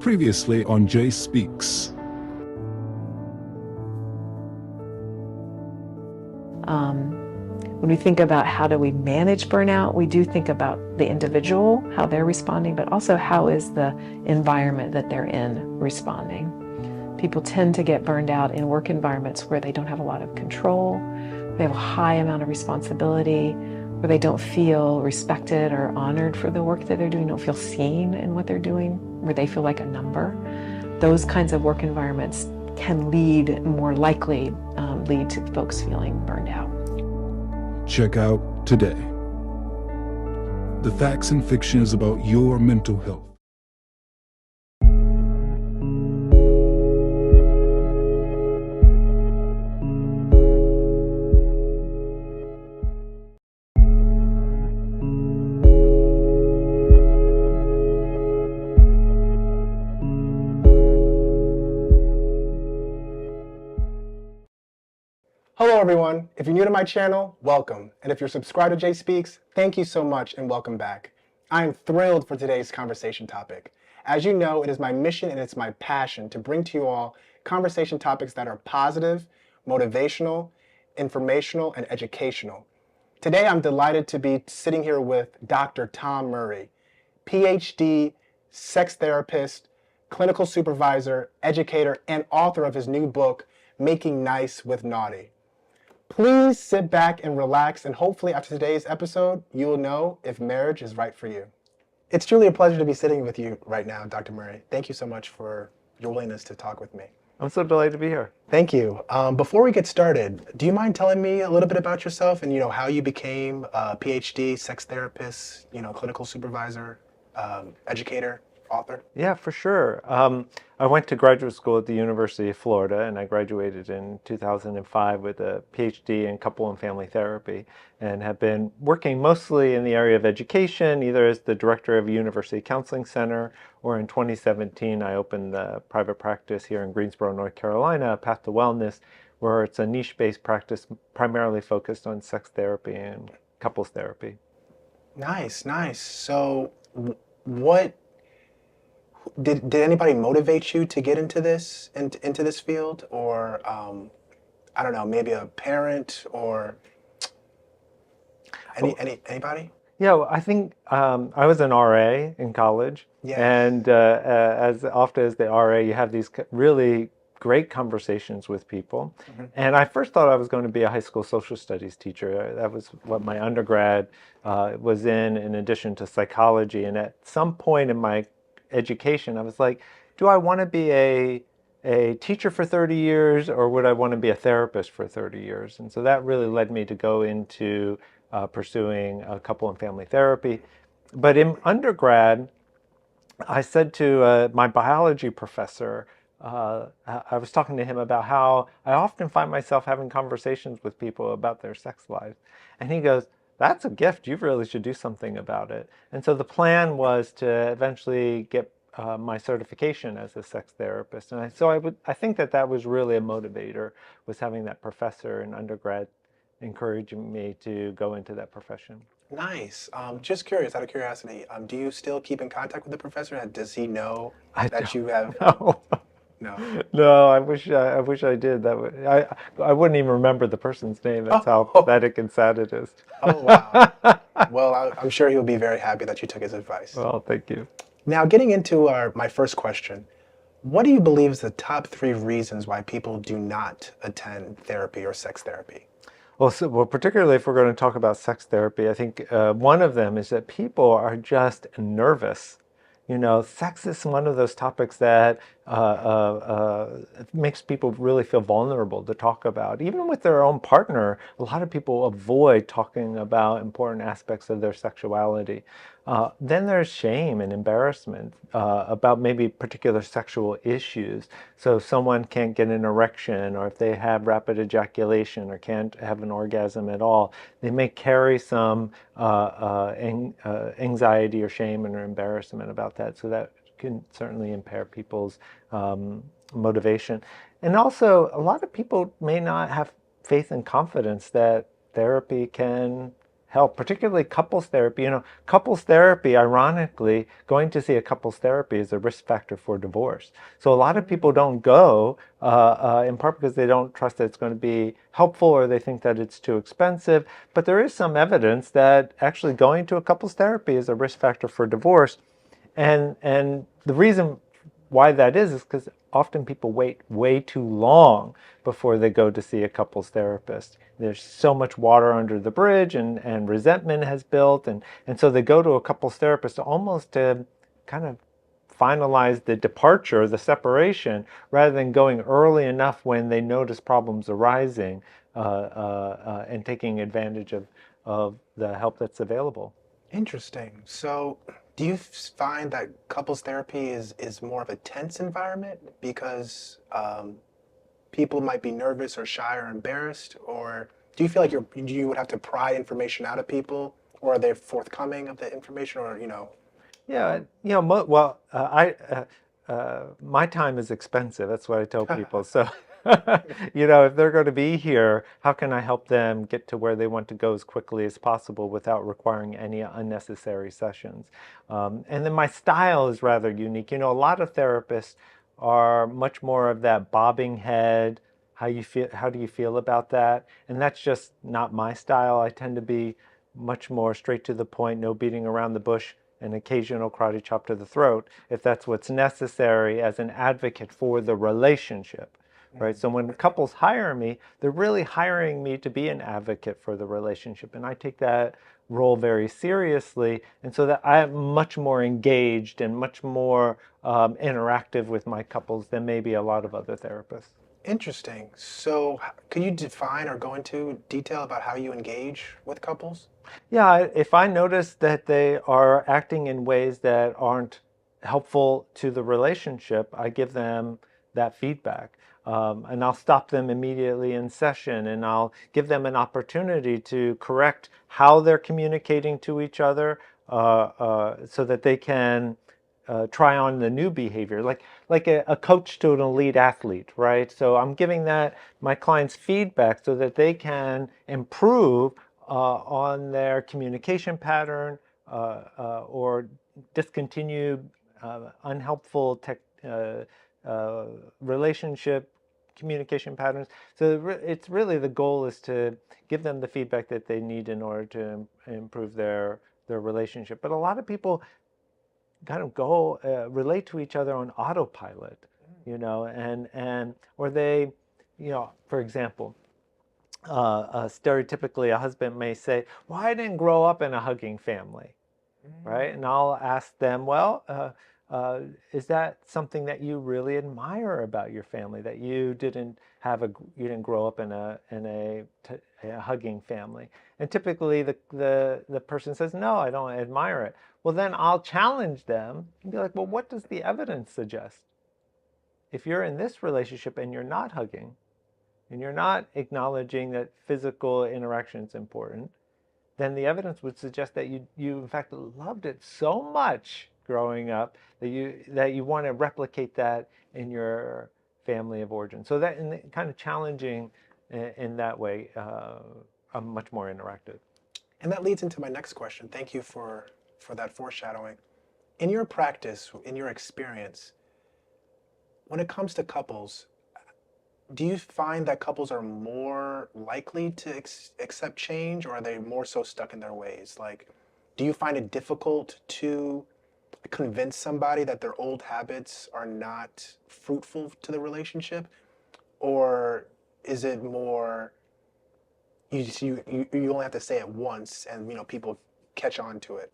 Previously on JSpeaks. When we think about how do we manage burnout, we do think about the individual, how they're responding, but also how is the environment that they're in responding. People tend to get burned out in work environments where they don't have a lot of control, they have a high amount of responsibility, where they don't feel respected or honored for the work that they're doing, don't feel seen in what they're doing, where they feel like a number. Those kinds of work environments can more likely lead to folks feeling burned out. Check out today. The facts and fictions about your mental health. Hello everyone, if you're new to my channel, welcome. And if you're subscribed to JSpeaks, thank you so much and welcome back. I am thrilled for today's conversation topic. As you know, it is my mission and it's my passion to bring to you all conversation topics that are positive, motivational, informational, and educational. Today I'm delighted to be sitting here with Dr. Tom Murray, PhD, sex therapist, clinical supervisor, educator, and author of his new book, Making Nice with Naighty. Please sit back and relax, and hopefully after today's episode, you will know if marriage is right for you. It's truly a pleasure to be sitting with you right now, Dr. Murray. Thank you so much for your willingness to talk with me. I'm so delighted to be here. Thank you. Before we get started, do you mind telling me a little bit about yourself and how you became a PhD, sex therapist, clinical supervisor, educator, author? Yeah, for sure. I went to graduate school at the University of Florida, and I graduated in 2005 with a PhD in couple and family therapy, and have been working mostly in the area of education, either as the director of a university counseling center, or in 2017 I opened the private practice here in Greensboro, North Carolina, Path to Wellness, where it's a niche-based practice primarily focused on sex therapy and couples therapy. Nice, nice. So what did anybody motivate you to get into this field, or I don't know, maybe a parent or anybody? Yeah, well, I think I was an RA in college, Yes. and as often as the RA, you have these really great conversations with people. Mm-hmm. And I first thought I was going to be a high school social studies teacher. That was what my undergrad was in addition to psychology. And at some point in my education, I was like, do I want to be a teacher for 30 years, or would I want to be a therapist for 30 years? And so that really led me to go into pursuing a couple and family therapy. But in undergrad, I said to my biology professor, I was talking to him about how I often find myself having conversations with people about their sex lives. And he goes, that's a gift. You really should do something about it. And so the plan was to eventually get my certification as a sex therapist. And I think that was really a motivator, was having that professor in undergrad encouraging me to go into that profession. Nice. Just curious, out of curiosity, do you still keep in contact with the professor? Does he know that you have? No. No, I wish I did. I wouldn't even remember the person's name. That's how pathetic and sad it is. Oh, wow. Well, I'm sure he'll be very happy that you took his advice. Well, thank you. Now, getting into my first question, what do you believe is the top 3 reasons why people do not attend therapy or sex therapy? Well, particularly if we're going to talk about sex therapy, I think one of them is that people are just nervous. Sex is one of those topics that makes people really feel vulnerable to talk about. Even with their own partner, a lot of people avoid talking about important aspects of their sexuality. Then there's shame and embarrassment about maybe particular sexual issues. So if someone can't get an erection, or if they have rapid ejaculation or can't have an orgasm at all, they may carry some anxiety or shame or embarrassment about that. So that can certainly impair people's motivation. And also, a lot of people may not have faith and confidence that therapy can help, particularly couples therapy. Couples therapy, ironically, going to see a couples therapy is a risk factor for divorce. So a lot of people don't go, in part because they don't trust that it's going to be helpful, or they think that it's too expensive. But there is some evidence that actually going to a couples therapy is a risk factor for divorce. And the reason why that is because often people wait way too long before they go to see a couples therapist. There's so much water under the bridge, and resentment has built, and so they go to a couples therapist almost to kind of finalize the departure, the separation, rather than going early enough when they notice problems arising, and taking advantage of the help that's available. Interesting. So, do you find that couples therapy is more of a tense environment because people might be nervous or shy or embarrassed, or do you feel like you would have to pry information out of people, or are they forthcoming of the information, or Yeah, my time is expensive. That's what I tell people. So, if they're going to be here, how can I help them get to where they want to go as quickly as possible without requiring any unnecessary sessions? And then my style is rather unique. A lot of therapists are much more of that bobbing head. How do you feel about that? And that's just not my style. I tend to be much more straight to the point, no beating around the bush, an occasional karate chop to the throat, if that's what's necessary as an advocate for the relationship, right? So when couples hire me, they're really hiring me to be an advocate for the relationship, and I take that role very seriously, and so that I'm much more engaged and much more interactive with my couples than maybe a lot of other therapists. Interesting. So, could you define or go into detail about how you engage with couples? Yeah, if I notice that they are acting in ways that aren't helpful to the relationship, I give them that feedback. And I'll stop them immediately in session, and I'll give them an opportunity to correct how they're communicating to each other, so that they can try on the new behavior, like a coach to an elite athlete, right? So I'm giving my clients feedback so that they can improve on their communication pattern, or discontinue unhelpful relationship communication patterns. So it's really, the goal is to give them the feedback that they need in order to improve their relationship. But a lot of people kind of go relate to each other on autopilot, and or they, for example, stereotypically, a husband may say, "Well, I didn't grow up in a hugging family," right? And I'll ask them, "Well, is that something that you really admire about your family? That you didn't grow up in a hugging family?" And typically, the person says, "No, I don't admire it." Well, then I'll challenge them and be like, "Well, what does the evidence suggest? If you're in this relationship and you're not hugging, and you're not acknowledging that physical interaction is important, then the evidence would suggest that you in fact loved it so much growing up that you want to replicate that in your family of origin." So that, in kind of challenging in that way, I'm much more interactive. And that leads into my next question. Thank you for that foreshadowing. In your practice, in your experience, when it comes to couples, do you find that couples are more likely to accept change, or are they more so stuck in their ways? Like, do you find it difficult to convince somebody that their old habits are not fruitful to the relationship? Or is it more you only have to say it once, and people catch on to it?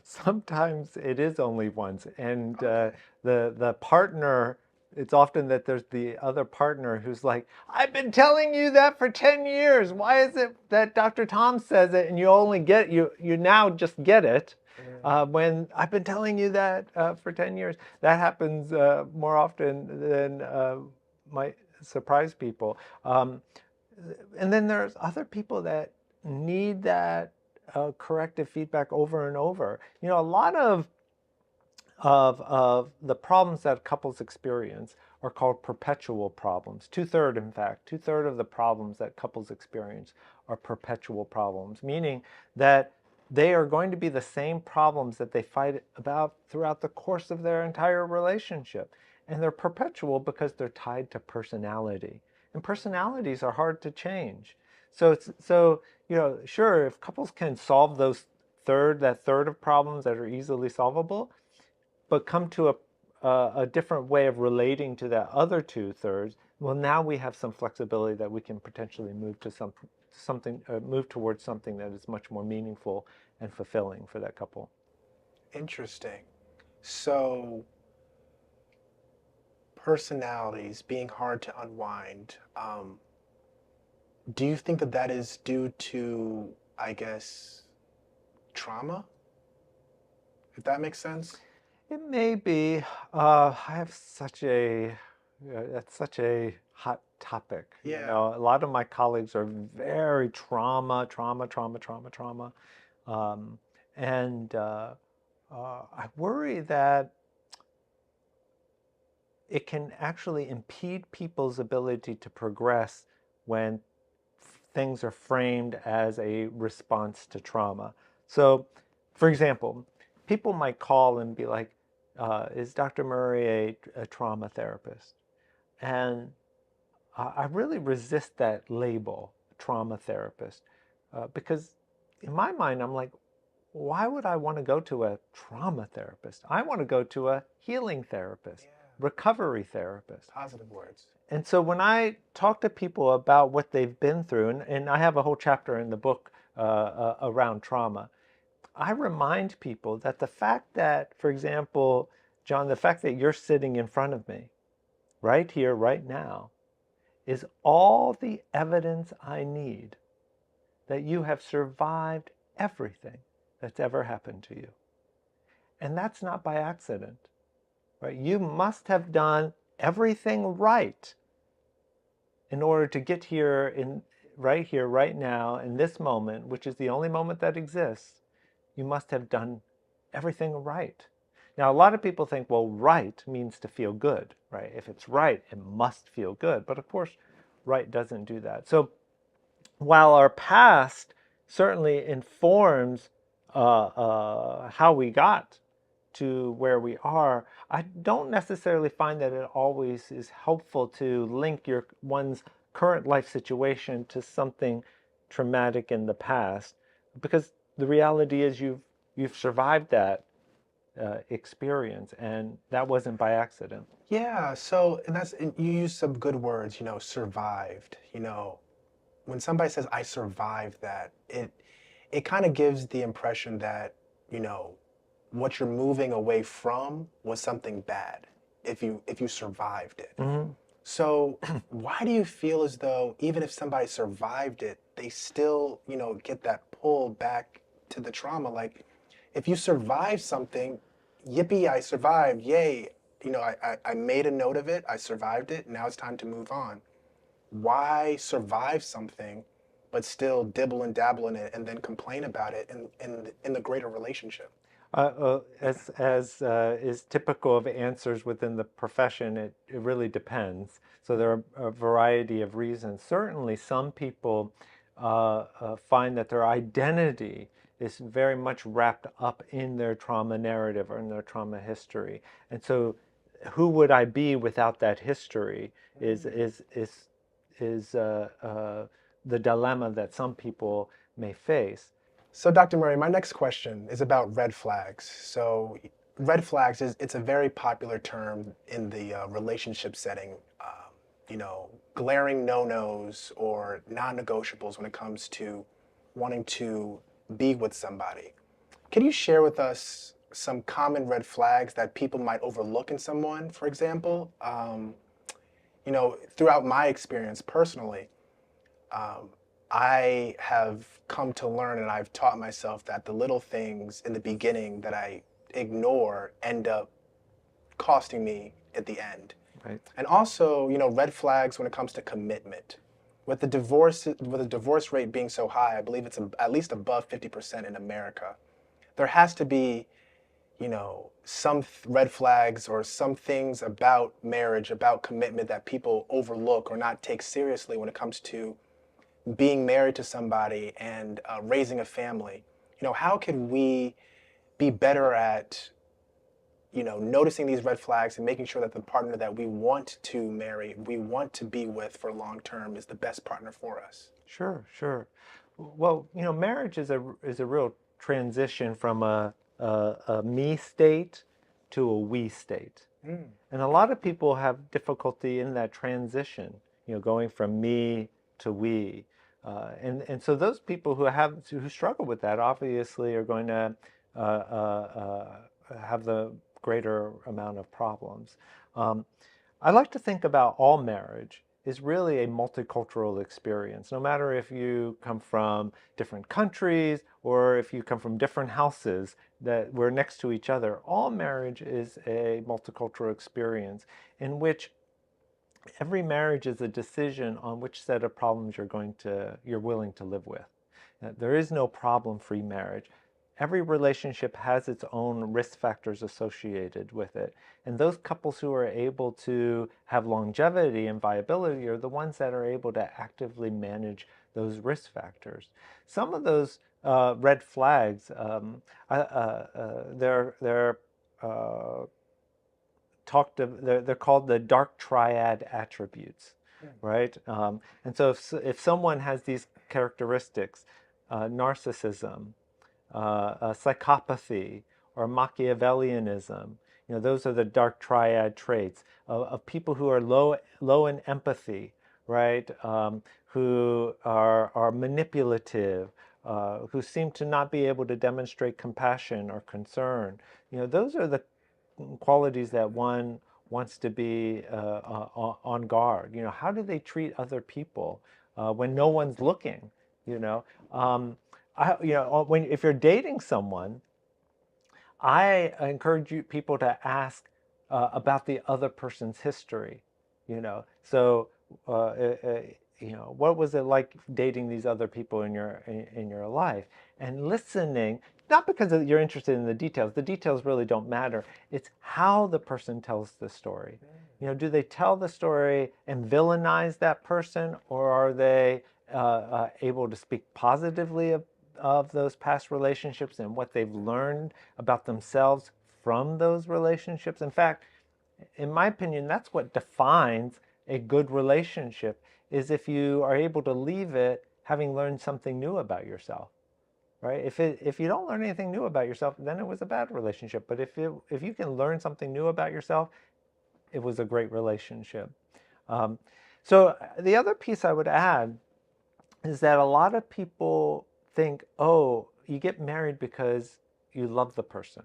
Sometimes it is only once, and the partner. It's often that there's the other partner who's like, "I've been telling you that for 10 years. Why is it that Dr. Tom says it and you now just get it, when I've been telling you that for 10 years?" That happens more often than might surprise people. And then there's other people that need that corrective feedback over and over. A lot of the problems that couples experience are called perpetual problems. Two-thirds of the problems that couples experience are perpetual problems, meaning that they are going to be the same problems that they fight about throughout the course of their entire relationship. And they're perpetual because they're tied to personality. And personalities are hard to change. So sure, if couples can solve that third of problems that are easily solvable, but come to a different way of relating to that other 2/3, well, now we have some flexibility that we can potentially move to move towards something that is much more meaningful and fulfilling for that couple. Interesting. So, personalities being hard to unwind. Do you think that that is due to, I guess, trauma? If that makes sense? It may be. I have that's such a hot topic. Yeah. A lot of my colleagues are very trauma. And I worry that it can actually impede people's ability to progress when things are framed as a response to trauma. So, for example, people might call and be like, is Dr. Murray a trauma therapist? And I really resist that label, trauma therapist, because in my mind, I'm like, why would I want to go to a trauma therapist? I want to go to a healing therapist, recovery therapist. Positive words. And so when I talk to people about what they've been through, and I have a whole chapter in the book around trauma, I remind people that the fact that, for example, John, the fact that you're sitting in front of me, right here, right now, is all the evidence I need that you have survived everything that's ever happened to you. And that's not by accident, right? You must have done everything right in order to get here, right now, in this moment, which is the only moment that exists. You must have done everything right. Now, a lot of people think, well, right means to feel good, right? If it's right, it must feel good. But of course, right doesn't do that. So while our past certainly informs how we got to where we are, I don't necessarily find that it always is helpful to link one's current life situation to something traumatic in the past, because the reality is you've survived that experience, and that wasn't by accident. Yeah, so and you use some good words, survived. When somebody says I survived that, it kind of gives the impression that, what you're moving away from was something bad if you survived it. Mm-hmm. So why do you feel as though even if somebody survived it, they still, get that pull back to the trauma? Like, if you survive something, yippee, I survived, yay, I made a note of it, I survived it, now it's time to move on. Why survive something but still dibble and dabble in it and then complain about it in the greater relationship? As is typical of answers within the profession, it really depends. So there are a variety of reasons. Certainly, some people find that their identity is very much wrapped up in their trauma narrative or in their trauma history. And so, who would I be without that history is the dilemma that some people may face. So, Dr. Murray, my next question is about red flags. So, red flags it's a very popular term in the relationship setting. Glaring no-nos or non-negotiables when it comes to wanting to be with somebody. Can you share with us some common red flags that people might overlook in someone, for example? Throughout my experience personally, I have come to learn, and I've taught myself, that the little things in the beginning that I ignore end up costing me at the end. Right. And also, red flags when it comes to commitment. With the divorce rate being so high, I believe it's at least above 50% in America. There has to be, some red flags or some things about marriage, about commitment that people overlook or not take seriously when it comes to being married to somebody and raising a family, how can we be better at, noticing these red flags and making sure that the partner that we want to marry, we want to be with for long term, is the best partner for us? Sure, sure. Well, marriage is a real transition from a me state to a we state. And a lot of people have difficulty in that transition, going from me to we. And so those people who struggle with that obviously are going to have the greater amount of problems. I like to think about all marriage is really a multicultural experience. No matter if you come from different countries or if you come from different houses that we're next to each other, all marriage is a multicultural experience in which every marriage is a decision on which set of problems you're willing to live with. There is no problem-free marriage. Every relationship has its own risk factors associated with it. And those couples who are able to have longevity and viability are the ones that are able to actively manage those risk factors. Some of those red flags, they're called the dark triad attributes, right? And so if someone has these characteristics, narcissism, psychopathy, or Machiavellianism, those are the dark triad traits of people who are low in empathy, right? Who are manipulative, who seem to not be able to demonstrate compassion or concern. Those are the qualities that one wants to be on guard. How do they treat other people when no one's looking? If you're dating someone, I encourage people to ask about the other person's history. So what was it like dating these other people in your life, and listening. Not because you're interested in the details really don't matter. It's how the person tells the story. Do they tell the story and villainize that person, or are they able to speak positively of those past relationships and what they've learned about themselves from those relationships? In fact, in my opinion, that's what defines a good relationship, is if you are able to leave it having learned something new about yourself. Right? If you don't learn anything new about yourself, then it was a bad relationship. But if you can learn something new about yourself, it was a great relationship. So the other piece I would add is that a lot of people think, oh, you get married because you love the person.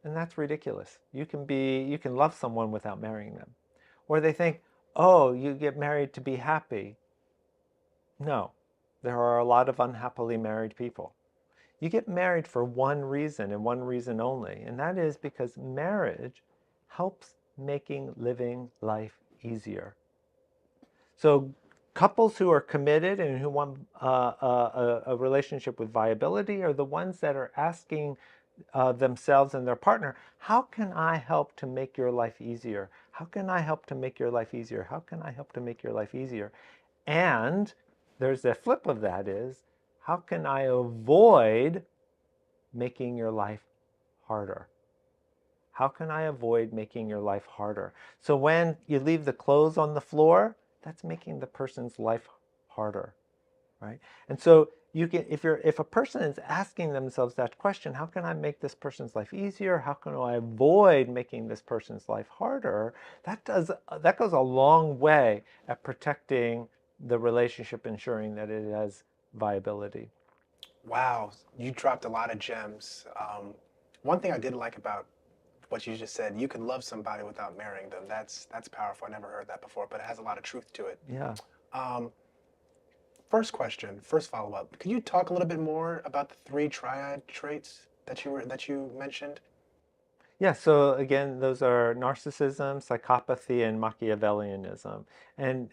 And that's ridiculous. You can love someone without marrying them. Or they think, oh, you get married to be happy. No, there are a lot of unhappily married people. You get married for one reason and one reason only, and that is because marriage helps making living life easier. So couples who are committed and who want a relationship with viability are the ones that are asking themselves and their partner, how can I help to make your life easier? How can I help to make your life easier? How can I help to make your life easier? And there's the flip of that is, how can I avoid making your life harder? How can I avoid making your life harder? So when you leave the clothes on the floor, that's making the person's life harder, right? And so you can, if a person is asking themselves that question, how can I make this person's life easier? How can I avoid making this person's life harder? That goes a long way at protecting the relationship, ensuring that it has viability. Wow, you dropped a lot of gems. One thing I did like about what you just said, you could love somebody without marrying them. That's powerful. I never heard that before, but it has a lot of truth to it. Yeah. First question, first follow-up. Could you talk a little bit more about the 3 triad traits that you mentioned? Yeah, so again, those are narcissism, psychopathy, and Machiavellianism. And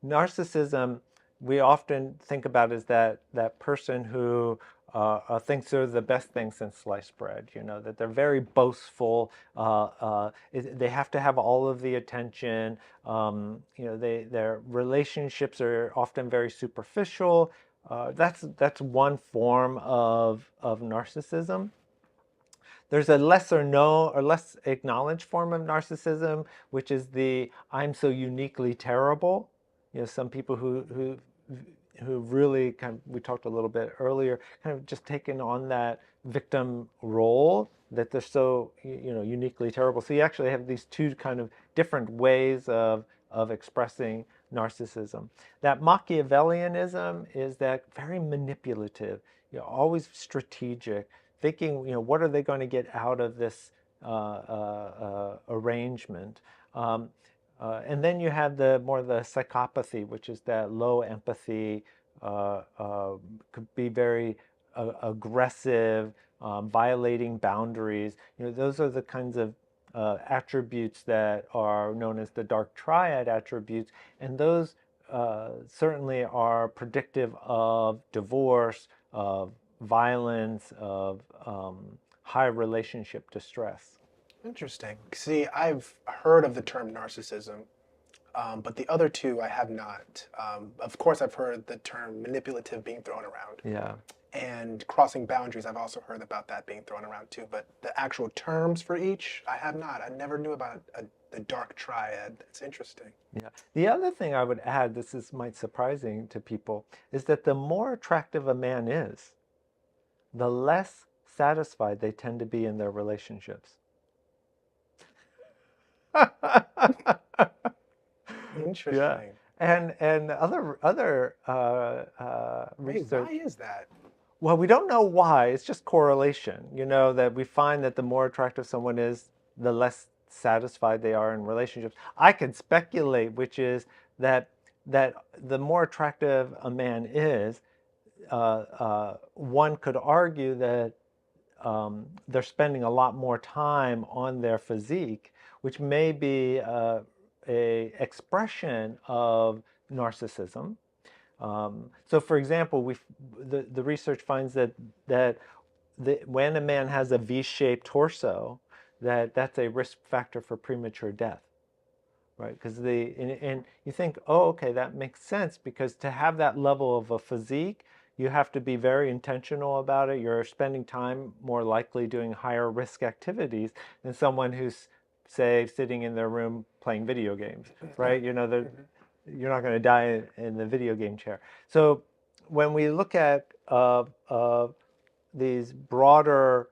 narcissism, we often think about as that person who thinks they're the best thing since sliced bread. You know, that they're very boastful. They have to have all of the attention. You know, their relationships are often very superficial. That's one form of narcissism. There's a lesser known or less acknowledged form of narcissism, which is the "I'm so uniquely terrible." You know, some people who really kind of, we talked a little bit earlier, kind of just taken on that victim role, that they're so, you know, uniquely terrible. So you actually have these two kind of different ways of expressing narcissism. That Machiavellianism is that very manipulative, you know, always strategic, thinking, you know, what are they going to get out of this arrangement? And then you have the psychopathy, which is that low empathy, could be very aggressive, violating boundaries. You know, those are the kinds of attributes that are known as the dark triad attributes, and those certainly are predictive of divorce, of violence, of high relationship distress. Interesting. See, I've heard of the term narcissism, but the other two I have not. Of course, I've heard the term manipulative being thrown around. Yeah. And crossing boundaries, I've also heard about that being thrown around too. But the actual terms for each, I have not. I never knew about the dark triad. It's interesting. Yeah. The other thing I would add, this is might surprising to people, is that the more attractive a man is, the less satisfied they tend to be in their relationships. Interesting. Yeah. And other Wait, research. why is that? Well, we don't know why. It's just correlation. You know, that we find that the more attractive someone is, the less satisfied they are in relationships. I can speculate, which is that the more attractive a man is, one could argue that they're spending a lot more time on their physique, which may be a expression of narcissism. So, for example, the research finds that when a man has a V-shaped torso, that's a risk factor for premature death, right? Because and you think, oh, okay, that makes sense, because to have that level of a physique, you have to be very intentional about it. You're spending time more likely doing higher risk activities than someone who's, say, sitting in their room playing video games, right? You know, you're not going to die in the video game chair. So when we look at these broader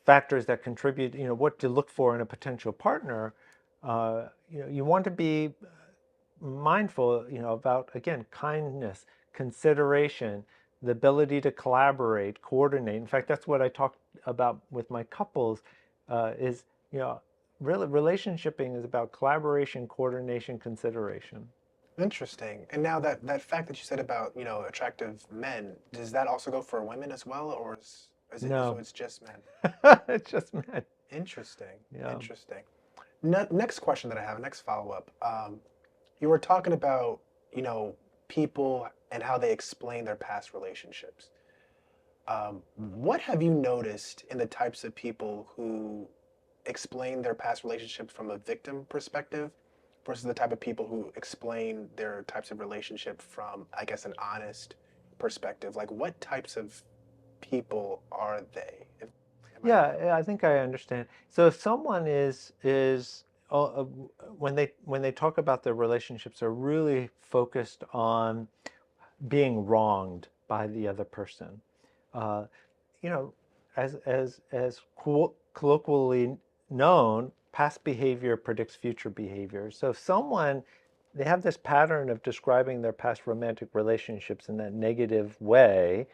factors that contribute, you know, what to look for in a potential partner, you know, you want to be mindful, you know, about, again, kindness, consideration, the ability to collaborate, coordinate. In fact, that's what I talk about with my couples, is, you know, really relationshiping is about collaboration, coordination, consideration. Interesting. And now that fact that you said about, you know, attractive men, does that also go for women as well, or is it No. so it's just men? It's just men. Interesting. Yeah. Interesting. Next question that I have, next follow-up. You were talking about, you know, people and how they explain their past relationships. What have you noticed in the types of people who explain their past relationships from a victim perspective versus the type of people who explain their types of relationship from, I guess, an honest perspective? Like, what types of people are they? Yeah, I think I understand. So if someone is when they talk about their relationships, are really focused on being wronged by the other person. You know, as colloquially known, past behavior predicts future behavior. So if they have this pattern of describing their past romantic relationships in that negative way,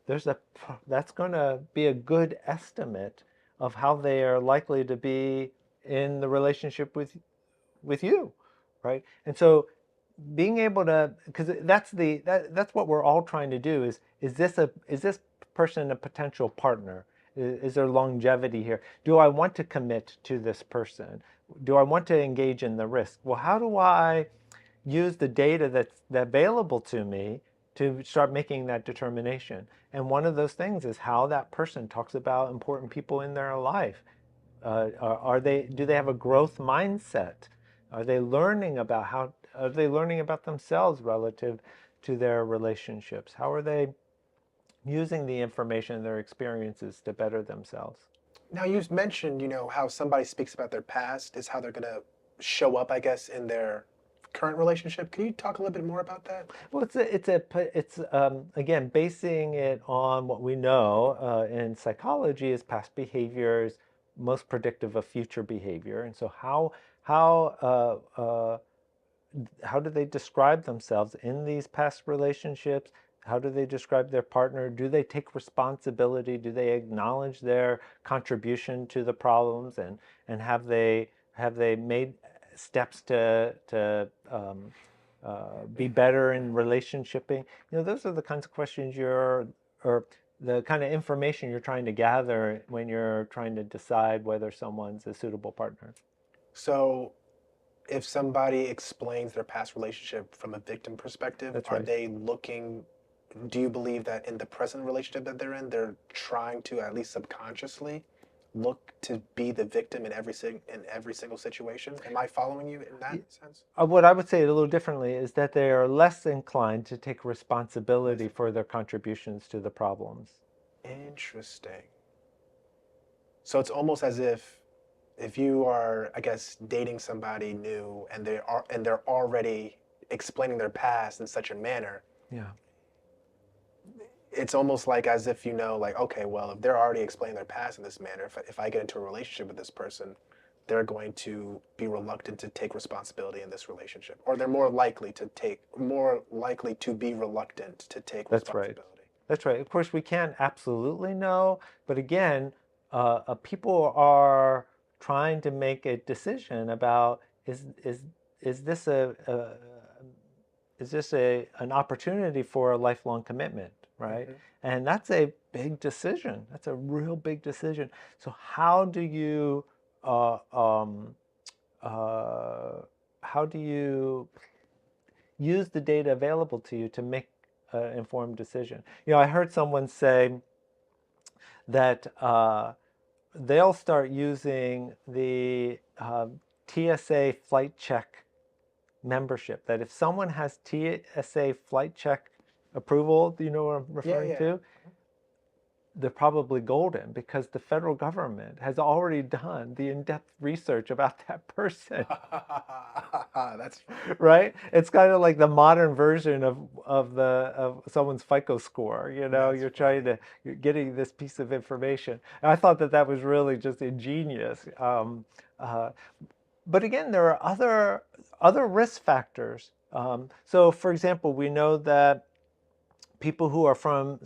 that's going to be a good estimate of how they are likely to be in the relationship with you, right? And so being able to, because that's what we're all trying to do, is this person a potential partner? Is there longevity here? Do I want to commit to this person? Do I want to engage in the risk? Well, how do I use the data that's available to me to start making that determination. And one of those things is how that person talks about important people in their life. Do they have a growth mindset? Are they learning about themselves relative to their relationships? How are they using the information and their experiences to better themselves? Now, you mentioned, how somebody speaks about their past is how they're going to show up, I guess, in their current relationship. Can you talk a little bit more about that? Well, it's again, basing it on what we know in psychology is past behaviors most predictive of future behavior. And so how do they describe themselves in these past relationships? How do they describe their partner? Do they take responsibility? Do they acknowledge their contribution to the problems? And have they made steps to be better in relationshiping? Those are the kinds of questions or the kind of information you're trying to gather when you're trying to decide whether someone's a suitable partner. So, if somebody explains their past relationship from a victim perspective, That's are right. they looking, do you believe that in the present relationship that they're in, they're trying to, at least subconsciously, look to be the victim in every single situation? Am I following you in that sense? What I would say it a little differently is that they are less inclined to take responsibility for their contributions to the problems. Interesting. So it's almost as if you are, I guess, dating somebody new and they're already explaining their past in such a manner, Yeah. it's almost like as if like, okay, well, if they're already explaining their past in this manner, if I get into a relationship with this person, they're going to be reluctant to take responsibility in this relationship, or they're more likely to be reluctant to take That's right. responsibility. That's right. Of course, we can't absolutely know, but again, people are trying to make a decision about is this an opportunity for a lifelong commitment, right? Mm-hmm. And that's a big decision. That's a real big decision. So how do you use the data available to you to make an informed decision? I heard someone say that they'll start using the TSA flight check membership. That if someone has TSA flight check approval, do you know what I'm referring to? They're probably golden because the federal government has already done the in-depth research about that person. That's right. It's kind of like the modern version of someone's FICO score. You're getting this piece of information. And I thought that was really just ingenious. But again, there are other risk factors. So, for example, we know that people who are from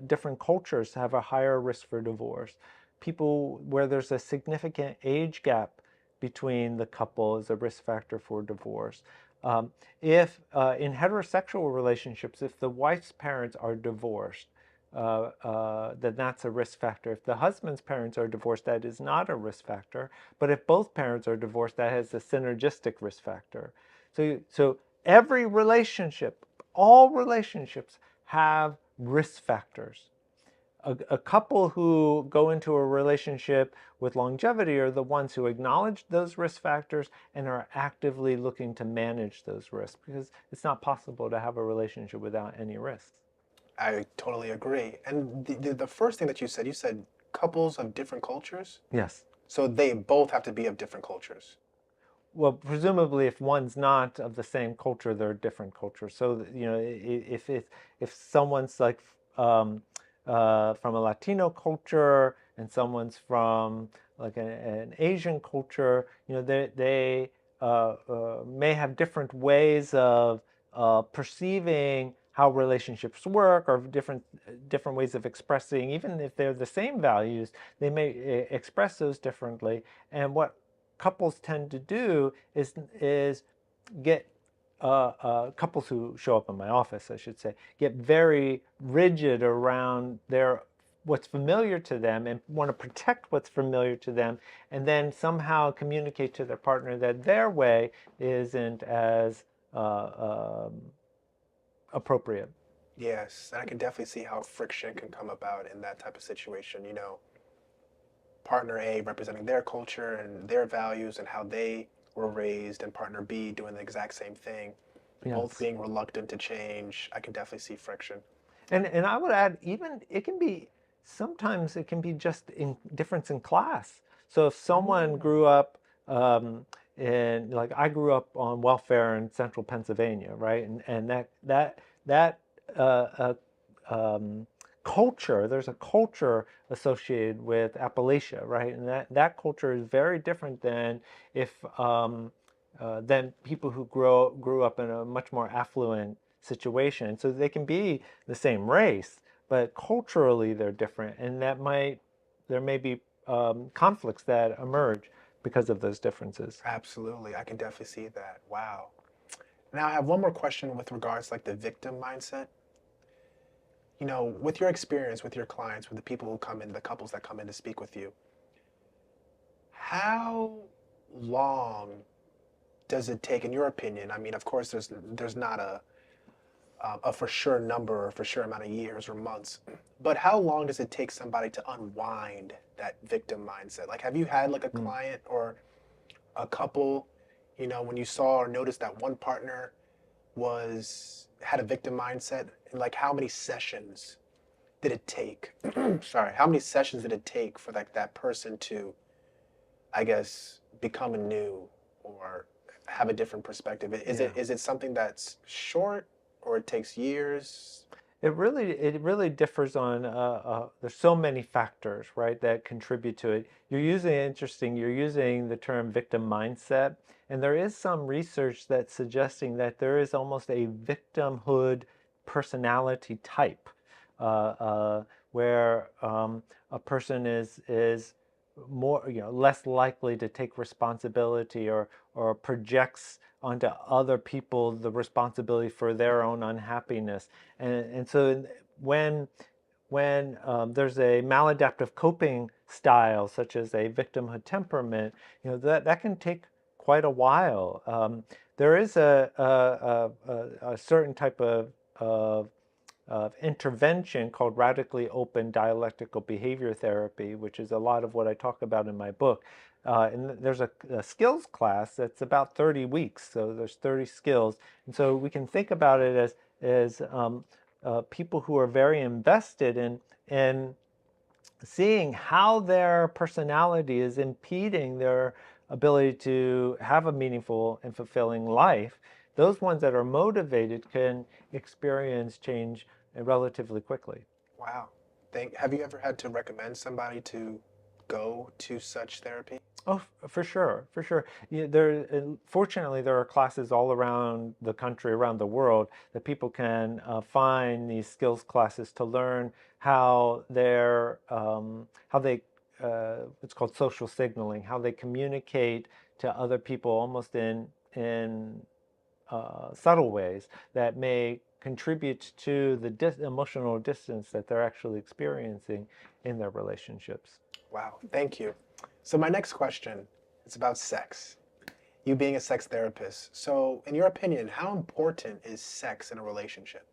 different cultures have a higher risk for divorce. People where there's a significant age gap between the couple is a risk factor for divorce. If in heterosexual relationships, if the wife's parents are divorced, then that's a risk factor. If the husband's parents are divorced, that is not a risk factor. But if both parents are divorced, that has a synergistic risk factor. So every relationship, all relationships have risk factors. A couple who go into a relationship with longevity are the ones who acknowledge those risk factors and are actively looking to manage those risks, because it's not possible to have a relationship without any risks. I totally agree. And the first thing that you said couples of different cultures? Yes. So they both have to be of different cultures. Well, presumably, if one's not of the same culture, they're different cultures. So, if someone's like from a Latino culture and someone's from like an Asian culture, they may have different ways of perceiving how relationships work, or different ways of expressing. Even if they're the same values, they may express those differently. And what couples tend to do is get couples who show up in my office, I should say, get very rigid around what's familiar to them and want to protect what's familiar to them, and then somehow communicate to their partner that their way isn't as appropriate. Yes, and I can definitely see how friction can come about in that type of situation. You know, partner A representing their culture and their values and how they were raised, and partner B doing the exact same thing, both Yes. being reluctant to change. I can definitely see friction. And I would add, even it can be, sometimes it can be just in difference in class. So if someone grew up in, like I grew up on welfare in central Pennsylvania, right? And that uh, um, culture, there's a culture associated with Appalachia, right? And that culture is very different if than people who grew up in a much more affluent situation. So they can be the same race, but culturally they're different, and there may be conflicts that emerge because of those differences. Absolutely, I can definitely see that. Wow. Now I have one more question with regards like the victim mindset. You know, with your experience with your clients, with the people who come in, the couples that come in to speak with you, how long does it take, in your opinion? I mean, of course, there's not a for sure number or for sure amount of years or months, but how long does it take somebody to unwind that victim mindset? Like, have you had like a Mm. client or a couple, you know, when you saw or noticed that one partner had a victim mindset, and like how many sessions did it take? Sorry, how many sessions did it take for like that person to, I guess, become anew or have a different perspective? Yeah. Is it something that's short or it takes years? It really differs on. There's so many factors, right, that contribute to it. You're using the term victim mindset, and there is some research that's suggesting that there is almost a victimhood personality type, uh, where a person is more, less likely to take responsibility, or projects onto other people the responsibility for their own unhappiness. And so when there's a maladaptive coping style, such as a victimhood temperament, that can take quite a while. There is a certain type of intervention called radically open dialectical behavior therapy, which is a lot of what I talk about in my book. And there's a skills class that's about 30 weeks, so there's 30 skills. And so we can think about it as people who are very invested in seeing how their personality is impeding their ability to have a meaningful and fulfilling life. Those ones that are motivated can experience change relatively quickly. Wow. Have you ever had to recommend somebody to go to such therapy? Oh, for sure, for sure. Fortunately, there are classes all around the country, around the world, that people can find these skills classes to learn how they, it's called social signaling, how they communicate to other people almost in subtle ways that may contribute to the emotional distance that they're actually experiencing in their relationships. Wow, thank you. So my next question is about sex. You being a sex therapist. So in your opinion, how important is sex in a relationship?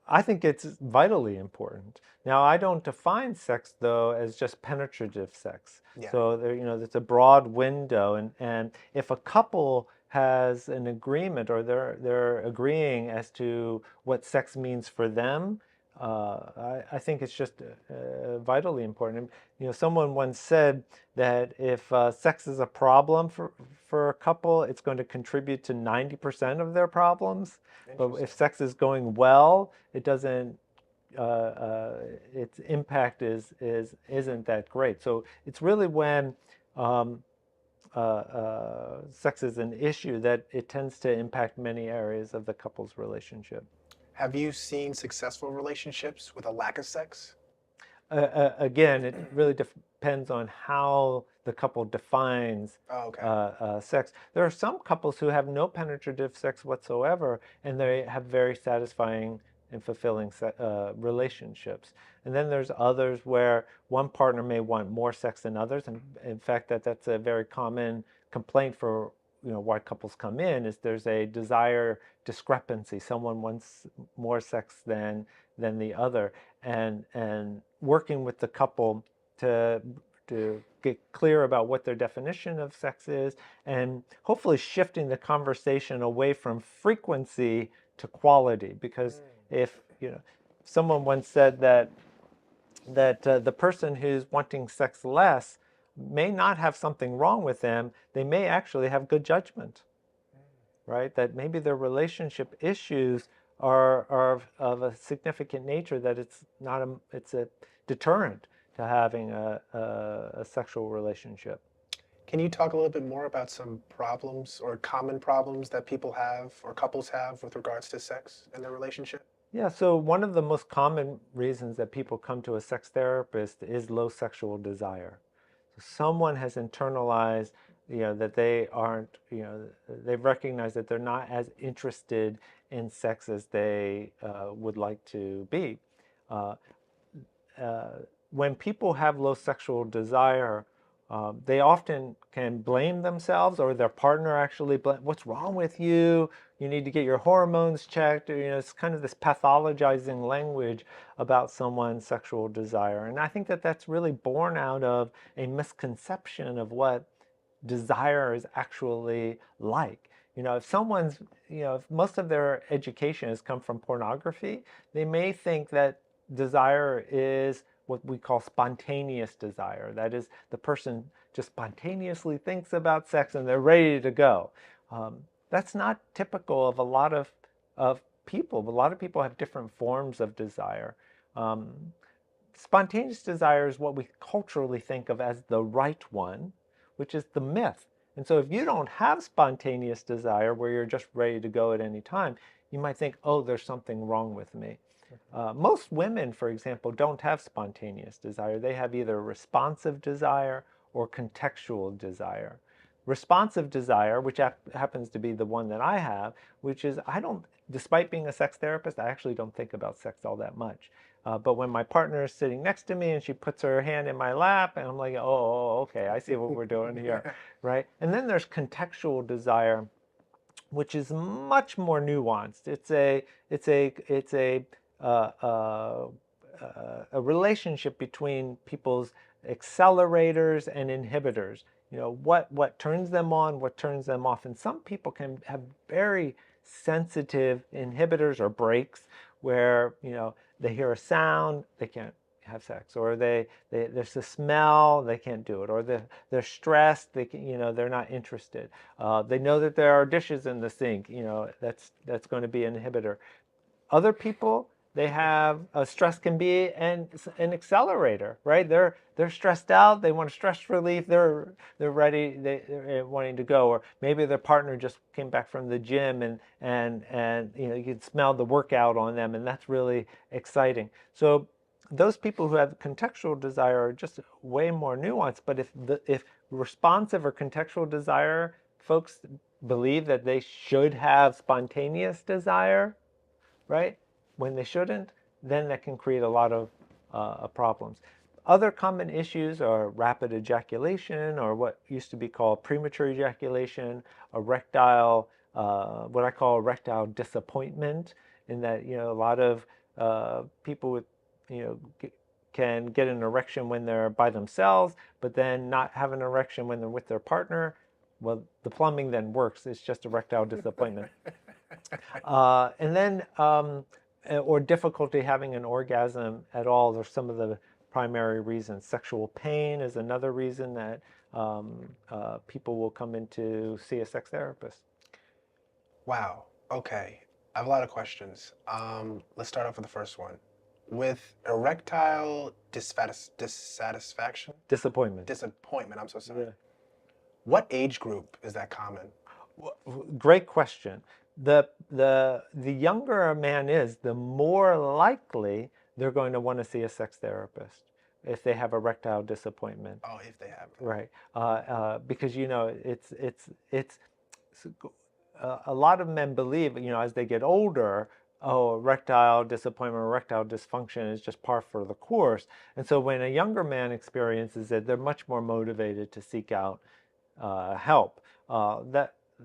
I think it's vitally important. Now, I don't define sex though as just penetrative sex. Yeah. So there's a broad window, and if a couple has an agreement, or they're agreeing as to what sex means for them, I think it's just vitally important. Someone once said that if sex is a problem for a couple, it's going to contribute to 90% of their problems. But if sex is going well, it doesn't. Its impact isn't that great. So it's really when um, sex is an issue that it tends to impact many areas of the couple's relationship. Have you seen successful relationships with a lack of sex? Again, it really depends on how the couple defines Oh, okay. sex. There are some couples who have no penetrative sex whatsoever, and they have very satisfying and fulfilling relationships. And then there's others where one partner may want more sex than others, and in fact, that's a very common complaint why couples come in is there's a desire discrepancy. Someone wants more sex than the other, and working with the couple to get clear about what their definition of sex is, and hopefully shifting the conversation away from frequency to quality. Because if someone once said that the person who's wanting sex less may not have something wrong with them. They may actually have good judgment, right? That maybe their relationship issues are of a significant nature, that it's a deterrent to having a sexual relationship. Can you talk a little bit more about some problems or common problems that people have or couples have with regards to sex in their relationship? Yeah, so one of the most common reasons that people come to a sex therapist is low sexual desire. So someone has internalized, that they aren't, they've recognized that they're not as interested in sex as they would like to be. When people have low sexual desire, they often can blame themselves or their partner actually blame, what's wrong with you? You need to get your hormones checked. It's kind of this pathologizing language about someone's sexual desire. And I think that that's really born out of a misconception of what desire is actually like. If someone's, if most of their education has come from pornography, they may think that desire is what we call spontaneous desire. That is, the person just spontaneously thinks about sex and they're ready to go. That's not typical of a lot of people. A lot of people have different forms of desire. Spontaneous desire is what we culturally think of as the right one, which is the myth. And so if you don't have spontaneous desire where you're just ready to go at any time, you might think, oh, there's something wrong with me. Most women, for example, don't have spontaneous desire. They have either responsive desire or contextual desire. Responsive desire, which happens to be the one that I have, which is despite being a sex therapist, I actually don't think about sex all that much. But when my partner is sitting next to me and she puts her hand in my lap, and I'm like, oh, okay, I see what we're doing here, right? And then there's contextual desire, which is much more nuanced. It's a relationship between people's accelerators and inhibitors. What turns them on, what turns them off. And some people can have very sensitive inhibitors or brakes where, they hear a sound, they can't have sex, or there's a smell, they can't do it, or they're stressed, they're not interested. They know that there are dishes in the sink, that's going to be an inhibitor. Other people, they have stress can be an accelerator, right? They're stressed out. They want stress relief. They're ready. They're wanting to go, or maybe their partner just came back from the gym and you can smell the workout on them, and that's really exciting. So those people who have contextual desire are just way more nuanced. But if responsive or contextual desire folks believe that they should have spontaneous desire, right? When they shouldn't, then that can create a lot of problems. Other common issues are rapid ejaculation, or what used to be called premature ejaculation, erectile, what I call erectile disappointment, in that a lot of people with can get an erection when they're by themselves, but then not have an erection when they're with their partner. Well, the plumbing then works. It's just erectile disappointment. And then or difficulty having an orgasm at all. There's some of the primary reasons. Sexual pain is another reason that people will come in to see a sex therapist. Wow. Okay. I have a lot of questions. Let's start off with the first one. With erectile dissatisfaction? Disappointment. I'm so sorry. Yeah. What age group is that common? Great question. The younger a man is, the more likely they're going to want to see a sex therapist if they have erectile disappointment. Oh, if they have. Right. Because it's a lot of men believe as they get older, erectile disappointment, erectile dysfunction is just par for the course. And so when a younger man experiences it, they're much more motivated to seek out help.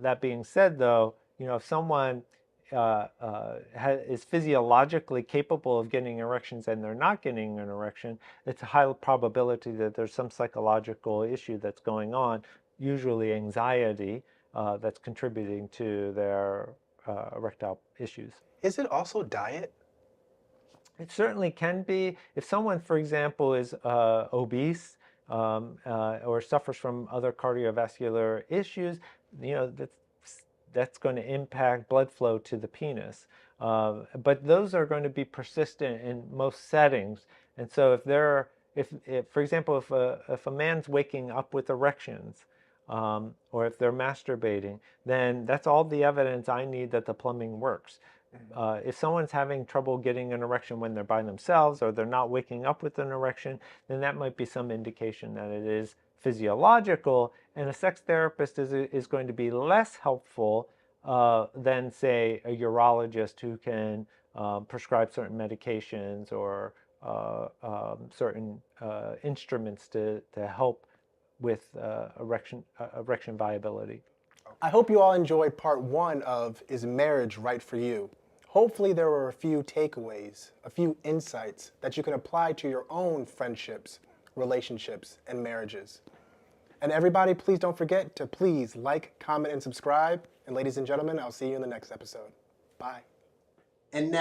that being said, though, if someone is physiologically capable of getting erections and they're not getting an erection, it's a high probability that there's some psychological issue that's going on, usually anxiety, that's contributing to their erectile issues. Is it also diet? It certainly can be. If someone, for example, is obese or suffers from other cardiovascular issues, that's going to impact blood flow to the penis. But those are going to be persistent in most settings. And so if for example, if a man's waking up with erections, or if they're masturbating, then that's all the evidence I need that the plumbing works. If someone's having trouble getting an erection when they're by themselves, or they're not waking up with an erection, then that might be some indication that it is physiological, and a sex therapist is going to be less helpful than, say, a urologist who can prescribe certain medications or certain instruments to help with erection viability. I hope you all enjoyed part 1 of Is Marriage Right for You? Hopefully there were a few takeaways, a few insights that you can apply to your own friendships, relationships, and marriages. And everybody, please don't forget to please like, comment, and subscribe. And ladies and gentlemen, I'll see you in the next episode. Bye. And now